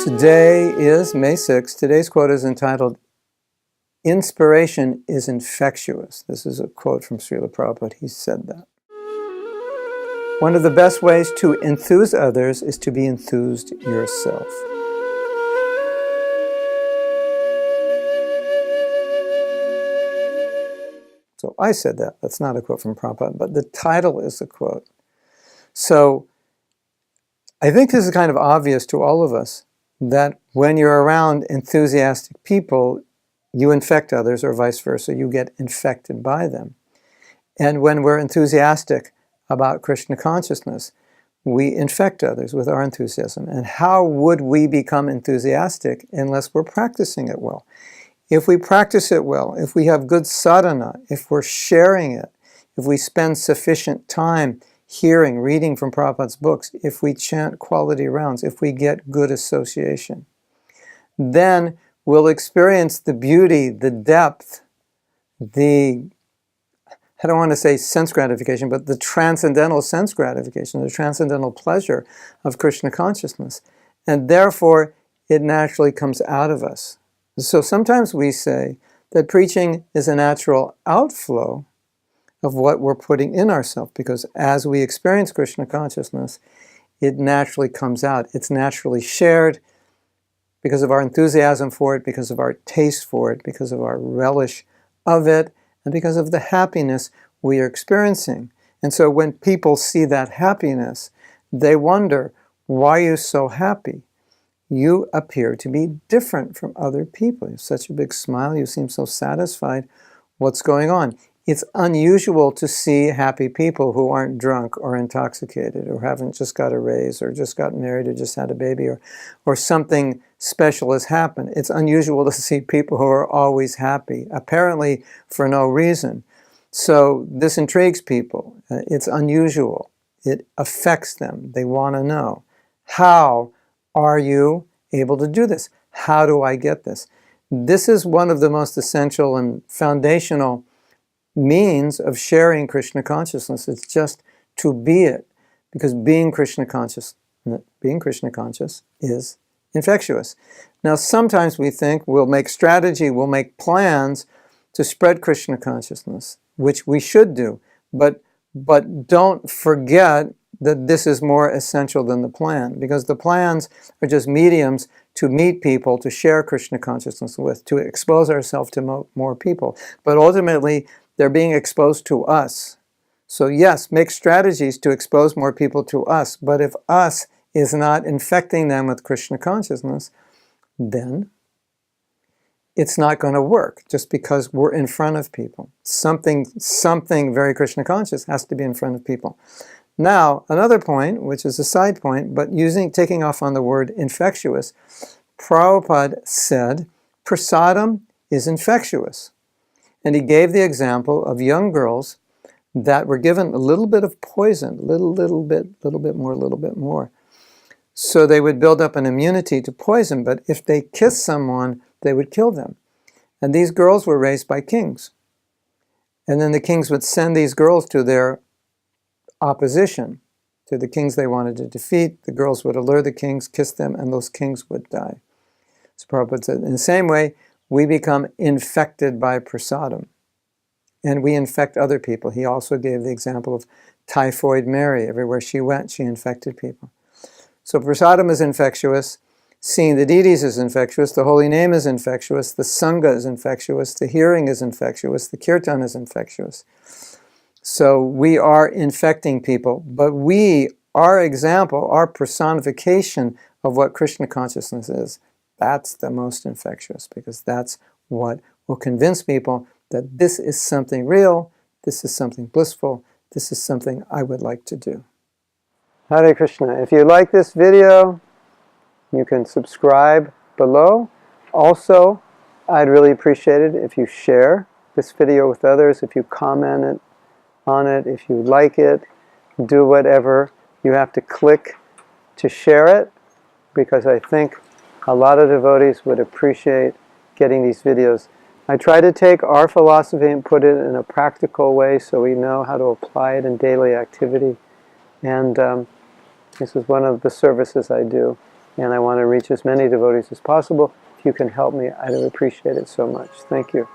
Today is May 6th. Today's quote is entitled, "Inspiration is infectious." This is a quote from Srila Prabhupada. He said that. One of the best ways to enthuse others is to be enthused yourself. So I said that. That's not a quote from Prabhupada, but the title is the quote. So I think this is kind of obvious to all of us, that when you're around enthusiastic people, you infect others, or vice versa. You get infected by them. And when we're enthusiastic about Krishna consciousness, we infect others with our enthusiasm. And how would we become enthusiastic unless we're practicing it well? If we practice it well, if we have good sadhana, if we're sharing it, if we spend sufficient time hearing, reading from Prabhupada's books, if we chant quality rounds, if we get good association, then we'll experience the beauty, the depth, the, I don't want to say sense gratification, but the transcendental sense gratification, the transcendental pleasure of Krishna consciousness. And therefore, it naturally comes out of us. So sometimes we say that preaching is a natural outflow of what we're putting in ourselves, because as we experience Krishna consciousness, it naturally comes out. It's naturally shared because of our enthusiasm for it, because of our taste for it, because of our relish of it, and because of the happiness we are experiencing. And so when people see that happiness, they wonder, why are you so happy? You appear to be different from other people. You have such a big smile, you seem so satisfied. What's going on? It's unusual to see happy people who aren't drunk or intoxicated, or haven't just got a raise, or just got married, or just had a baby, or something special has happened. It's unusual to see people who are always happy, apparently for no reason. So this intrigues people. It's unusual. It affects them. They want to know, how are you able to do this? How do I get this? This is one of the most essential and foundational means of sharing Krishna consciousness. It's just to be it, because being Krishna conscious is infectious. Now sometimes we think we'll make strategy, we'll make plans to spread Krishna consciousness, which we should do, but don't forget that this is more essential than the plan, because the plans are just mediums to meet people, to share Krishna consciousness with, to expose ourselves to more people. But ultimately, they're being exposed to us. So yes, make strategies to expose more people to us, but if us is not infecting them with Krishna consciousness, then it's not going to work, just because we're in front of people. Something very Krishna conscious has to be in front of people. Now, another point, which is a side point, but taking off on the word infectious, Prabhupada said, prasadam is infectious. And he gave the example of young girls that were given a little bit of poison, little bit more. So they would build up an immunity to poison, but if they kissed someone, they would kill them. And these girls were raised by kings. And then the kings would send these girls to their opposition, to the kings they wanted to defeat. The girls would allure the kings, kiss them, and those kings would die. So Prabhupada said, in the same way, we become infected by prasadam, and we infect other people. He also gave the example of typhoid Mary. Everywhere she went, she infected people. So prasadam is infectious, seeing the deities is infectious, the holy name is infectious, the sangha is infectious, the hearing is infectious, the kirtan is infectious. So we are infecting people, but our example, our personification of what Krishna consciousness is, that's the most infectious, because that's what will convince people that this is something real, this is something blissful, this is something I would like to do. Hare Krishna. If you like this video, you can subscribe below. Also, I'd really appreciate it if you share this video with others, if you comment on it, if you like it, do whatever you have to click to share it, because I think a lot of devotees would appreciate getting these videos. I try to take our philosophy and put it in a practical way so we know how to apply it in daily activity. And this is one of the services I do. and I want to reach as many devotees as possible. If you can help me, I'd appreciate it so much. Thank you.